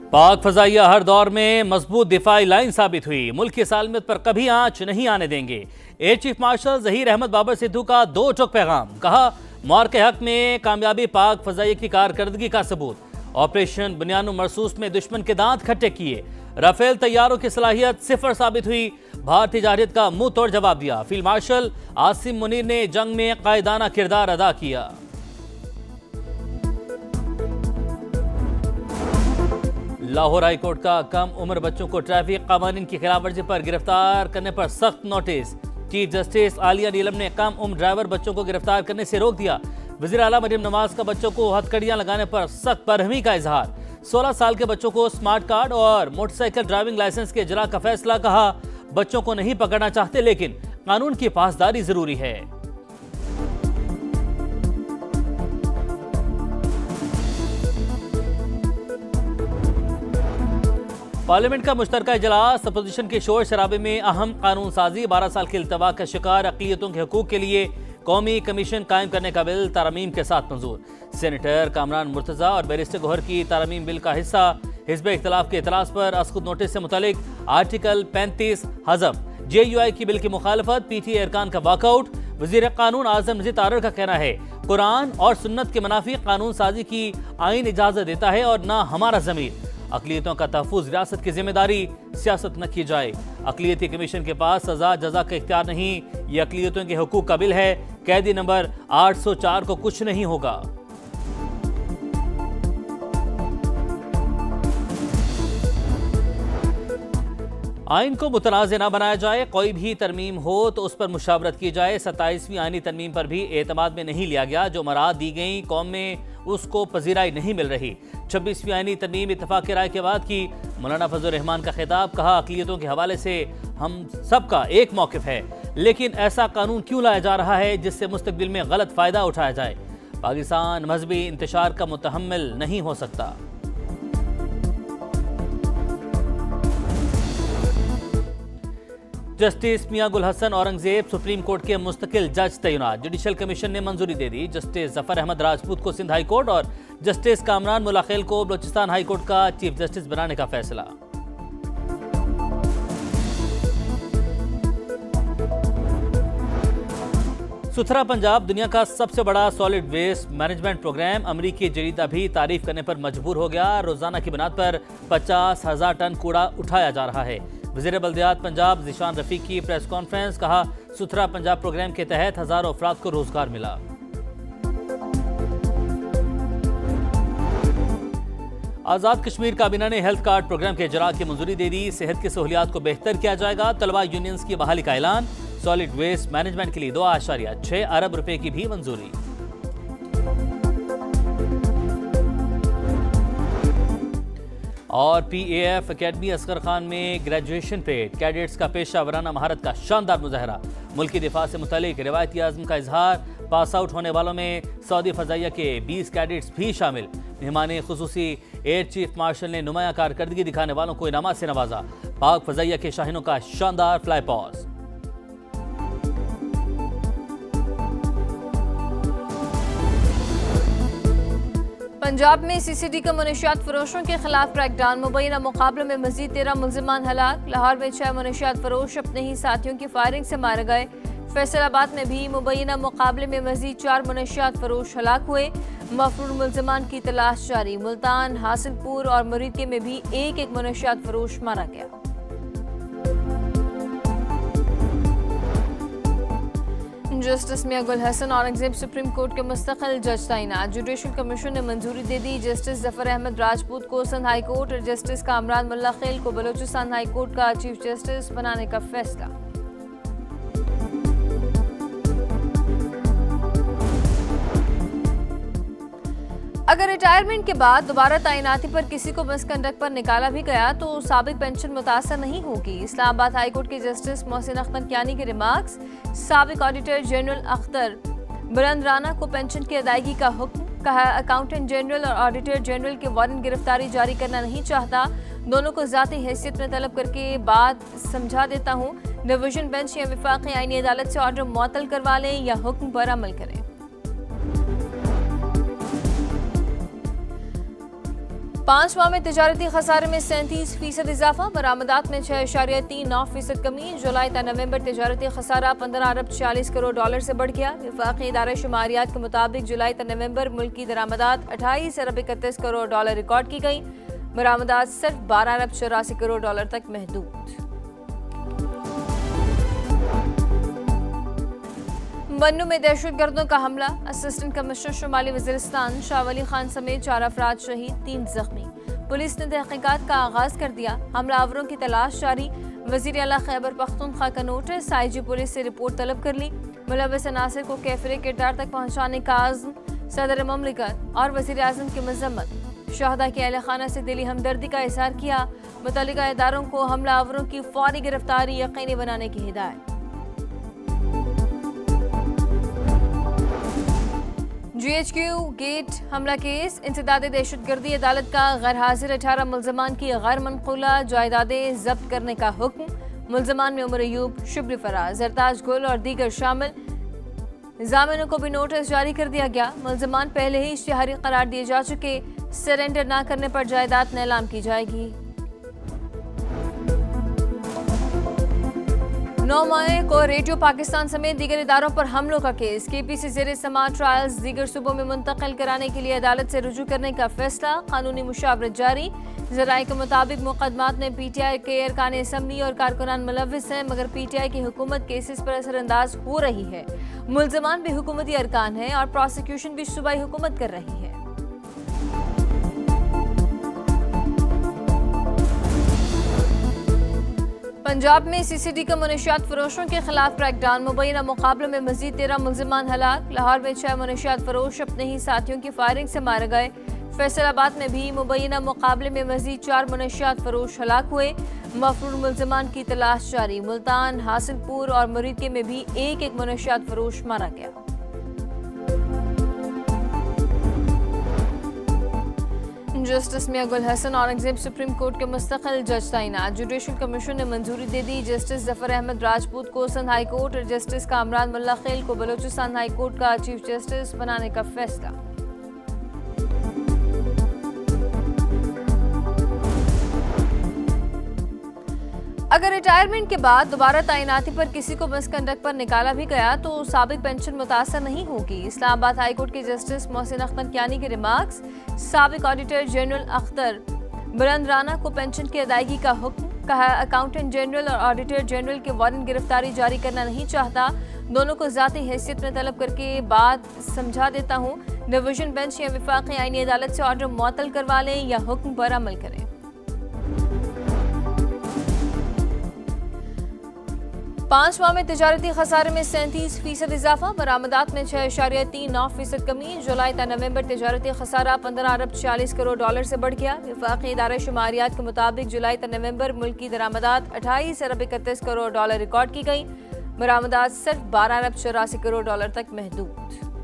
पाक फजाइया हर दौर में मजबूत दिफाई लाइन साबित हुई। मुल्क की सालमियत पर कभी आंच नहीं आने देंगे। Air chief marshal Zaheer Ahmed Babar Sidhu का दो टोक पैगाम। कहा, मौर के हक में कामयाबी पाक फजाइया की कारकर्दगी का सबूत। ऑपरेशन बुनियानो मरसूस में दुश्मन के दांत खट्टे किए। राफेल तैयारों की सलाहियत सिफर साबित हुई। भारतीय जारहियत का मुंह तोड़ जवाब दिया। फील्ड मार्शल आसिम मुनीर ने जंग में कायदाना किरदार अदा किया। लाहौर हाई कोर्ट का कम उम्र बच्चों को ट्रैफिक कानून की खिलाफवर्जी पर गिरफ्तार करने पर सख्त नोटिस। चीफ जस्टिस आलिया नीलम ने कम उम्र ड्राइवर बच्चों को गिरफ्तार करने से रोक दिया। वज़ीर आला मरियम नवाज का बच्चों को हथकड़ियां लगाने पर सख्त बरहमी का इजहार। 16 साल के बच्चों को स्मार्ट कार्ड और मोटरसाइकिल ड्राइविंग लाइसेंस के इजरा का फैसला। कहा, बच्चों को नहीं पकड़ना चाहते लेकिन कानून की पासदारी जरूरी है। पार्लियामेंट का मुश्तरका इजलास अपोजिशन के शोर शराबे में अहम कानून साजी। 12 साल के इल्तवा का शिकार अक़लियतों के हकूक़ के लिए कौमी कमीशन कायम करने का बिल तरमीम के साथ मंजूर। सेनेटर कामरान मुर्तज़ा और बैरिस्टर गौहर की तरमीम बिल का हिस्सा। हिज़्ब इख्तिलाफ के इतराज़ पर अस्कुद नोटिस से मुतालिक आर्टिकल 35 हज़फ। JUI की बिल की मुखालफत। PTA अरकान का वॉकआउट। वज़ीर कानून आज़म नज़ीर तारड़ का कहना है, कुरान और सुन्नत के मुनाफी कानून साजी की आइन इजाज़त देता है और ना हमारा ज़मीर। अक़लियतों का तहफ़्फ़ुज़ रियासत की जिम्मेदारी, सियासत न की जाए। अक़लियती कमीशन के पास सजा जजा का इख्तियार नहीं। ये अक़लियतों के हकूक़ का बिल है। कैदी नंबर 804 को कुछ नहीं होगा। आइन को मुतनाज़ न बनाया जाए। कोई भी तरमीम हो तो उस पर मुशावरत की जाए। 27वीं आइनी तरमीम पर भी एतमाद में नहीं लिया गया। जो मराद दी गई कौम में उसको पजीराई नहीं मिल रही। 26वीं आइनी तरमीम इत्तफाक़ राय के बाद की। मौलाना फजल रहमान का खिताब। कहा, अक़लियतों के हवाले से हम सबका एक मौक़िफ़ है, लेकिन ऐसा कानून क्यों लाया जा रहा है जिससे मुस्तक़बिल में गलत फ़ायदा उठाया जाए। पाकिस्तान मजहबी इंतशार का मुतहम्मिल नहीं हो सकता। जस्टिस मियां गुल हसन औरंगजेब सुप्रीम कोर्ट के मुस्तकिल जज तैनात। जुडिशल कमीशन ने मंजूरी दे दी। जस्टिस जफर अहमद राजपूत को सिंध हाई कोर्ट और जस्टिस कामरान मुलाखेल को बलोचिस्तान हाई कोर्ट का चीफ जस्टिस बनाने का फैसला। सुथरा पंजाब दुनिया का सबसे बड़ा सॉलिड वेस्ट मैनेजमेंट प्रोग्राम। अमरीकी जरीदा भी तारीफ करने पर मजबूर हो गया। रोजाना की बुनियाद पर 50,000 टन कूड़ा उठाया जा रहा है। वज़ीर बल्दियात पंजाब ज़ीशान रफ़ीक की प्रेस कॉन्फ्रेंस। कहा, सुथरा पंजाब प्रोग्राम के तहत हज़ारों अफराद को रोजगार मिला। आज़ाद कश्मीर काबीना ने हेल्थ कार्ड प्रोग्राम के इजरा की मंजूरी दे दी। सेहत की सहूलियात को बेहतर किया जाएगा। तलबा यूनियंस की बहाली का ऐलान। सॉलिड वेस्ट मैनेजमेंट के लिए 2.6 अरब रुपए की भी मंजूरी। और PAF अकेडमी असगर खान में ग्रेजुएशन परेड। कैडेट्स का पेशा वराना महारत का शानदार मुजाहरा। मुल्की दिफा से मुतालिक रिवायती आज़म का इजहार। पास आउट होने वालों में सऊदी फ़ज़ाइया के 20 कैडेट्स भी शामिल। मेहमान खुसूसी एयर चीफ मार्शल ने नुमाया कारकर्दगी दिखाने वालों को इनामात से नवाजा। पाक फ़ज़ाइया के शाहीनों का शानदार फ्लाई पॉज। पंजाब में CCD का मुनशियात फरोशों के खिलाफ क्रैकडाउन। मुबैना मुकाबले में मजीद 13 मुल्जिमान हलाक। लाहौर में 6 मुनशियात फरोश अपने ही साथियों की फायरिंग से मारे गए। फैसलाबाद में भी मुबैना मुकाबले में मजीद 4 मुनशियात फरोश हलाक हुए। मफरूर मुल्जिमान की तलाश जारी। मुल्तान, हासिलपुर और मुरीदके में भी एक एक मुनशियात फरोश मारा गया। जस्टिस मियां गुल हसन औरंगजेब सुप्रीम कोर्ट के मुस्तकिल जज तैनात। जुडिशल कमीशन ने मंजूरी दे दी। जस्टिस जफर अहमद राजपूत को सिंध हाई कोर्ट और जस्टिस कामरान मुलाखेल को बलोचिस्तान हाई कोर्ट का चीफ जस्टिस बनाने का फैसला। अगर रिटायरमेंट के बाद दोबारा तैनाती पर किसी को मिसकंडक्ट पर निकाला भी गया तो साबिक पेंशन मुतासर नहीं होगी। इस्लामाबाद हाई कोर्ट के जस्टिस मोहसिन अख्तर कियानी के रिमार्क्स। साबिक ऑडिटर जनरल अख्तर बुलंद राना को पेंशन की अदायगी का हुक्म। कहा, अकाउंटेंट जनरल और ऑडिटर जनरल के वारंट गिरफ्तारी जारी करना नहीं चाहता। दोनों को ज़ाती हैसियत में तलब करके बात समझा देता हूँ। डिवीजन बेंच या वफाकी आईनी अदालत से ऑर्डर मुअत्तल करवा लें या हुक्म पर अमल करें। 5 माह में तिजारती खसारे में 37% इजाफा, बरामदात में 6.39% कमी। जुलाई ta नवंबर तिजारती खसारा 15 अरब 40 करोड़ डॉलर से बढ़ गया। वफाकी इदारा शुमारियात के मुताबिक जुलाई ta नवंबर मुल्क की दरामदात 28 अरब 31 करोड़ डॉलर रिकॉर्ड की गई। बरामदात सिर्फ 12 अरब 84 करोड़ डॉलर तक महदूद। मन्नू में दहशतगर्दों का हमला, असिस्टेंट कमिश्नर शुमाली वजीरिस्तान शाह वली खान समेत 4 अफराद शहीद, 3 जख्मी। पुलिस ने तहकीकात का आगाज कर दिया, हमलावरों की तलाश जारी। वजीर आला खैबर पख्तूनख्वा का नोटिस, IG पुलिस से रिपोर्ट तलब कर ली। मुलव्वस अनासिर को कैफिर किरदार तक पहुँचाने का आज़्म, सदर ममलिकत और वजीर आज़म की मजम्मत। शहदा के अहल खाना से दिली हमदर्दी का इजहार किया। मुतल्लिका इदारों को हमलावरों की फौरी गिरफ्तारी यकीनी बनाने की हिदायत। GHQ गेट हमला केस, इंसदादे दहशतगर्दी अदालत का गैर हाजिर 18 मुल्जमान की गैर मनकूला जायदादें जब्त करने का हुक्म। मुल्जमान में उमर अयूब, शुब्र फराज, जरताज गुल और दीगर शामिल। जामिनों को भी नोटिस जारी कर दिया गया। मुल्जमान पहले ही इश्तिहारी करार दिए जा चुके, सरेंडर न करने पर जायदाद नीलाम की जाएगी। 9 मई को रेडियो पाकिस्तान समेत दीगर इदारों पर हमलों का केस। KP से ज़ेरे समाअत ट्रायल्स दीगर सूबों में मुंतकिल कराने के लिए अदालत से रुजू करने का फैसला, कानूनी मुशावरत जारी। ज़राए के मुताबिक मुकदमात में PTI के अरकान असम्बली और कारकुनान मुलव्विस हैं, मगर PTI की हुकूमत केसेस पर असरअंदाज हो रही है। मुल्जमान भी हुकूमती अरकान हैं और प्रोसिक्यूशन भी सूबाई हुकूमत कर रही है। पंजाब में CCD का मनशियात फरोशों के खिलाफ क्रैकडाउन, मुबैना मुकाबलों में मजीद 13 मुल्जिमान हलाक। लाहौर में 6 मनशियात फरोश अपने ही साथियों की फायरिंग से मारे गए। फैसलाबाद में भी मुबैना मुकाबले में मजीद 4 मनशियात फरोश हलाक हुए। मफरूर मुल्जिमान की तलाश जारी। मुल्तान, हासिलपुर और मुरीदके में भी एक मनशियात फरोश मारा गया। जस्टिस मियां गुल हसन औरंगजेब सुप्रीम कोर्ट के मुस्तकिल जज तैनात। जुडिशल कमीशन ने मंजूरी दे दी। जस्टिस जफर अहमद राजपूत को सिंध हाई कोर्ट और जस्टिस कामरान मुल्ला खेल को बलोचिस्तान हाई कोर्ट का चीफ जस्टिस बनाने का फैसला। अगर रिटायरमेंट के बाद दोबारा तैनाती पर किसी को मिसकंडक्ट पर निकाला भी गया तो साबिक पेंशन मुतासर नहीं होगी। इस्लामाबाद हाई कोर्ट के जस्टिस मोहसिन अख्तर कियानी के रिमार्क्स। साबिक ऑडिटर जनरल अख्तर बुलंद राना को पेंशन की अदायगी का हुक्म, कहा अकाउंटेंट जनरल और ऑडिटर जनरल के वारंट गिरफ्तारी जारी करना नहीं चाहता। दोनों को ज़ाती हैसियत में तलब करके बात समझा देता हूँ। डिवीजन बेंच या वफाकी आईनी अदालत से ऑर्डर मुअत्तल करवा लें या हुक्म पर अमल करें। पाँच माह में तिजारती खसारे में 37% इजाफा, बरामदात में 6.39% कमी। जुलाई ta नवंबर तिजारती खसारा 15 अरब 40 करोड़ डॉलर से बढ़ गया। वफाकी इदारा शुमारियात के मुताबिक जुलाई ta नवंबर मुल्क की दरामदात 28 अरब 31 करोड़ डॉलर रिकॉर्ड की गई। बरामदात सिर्फ 12 अरब 84 करोड़ डॉलर तक महदूद।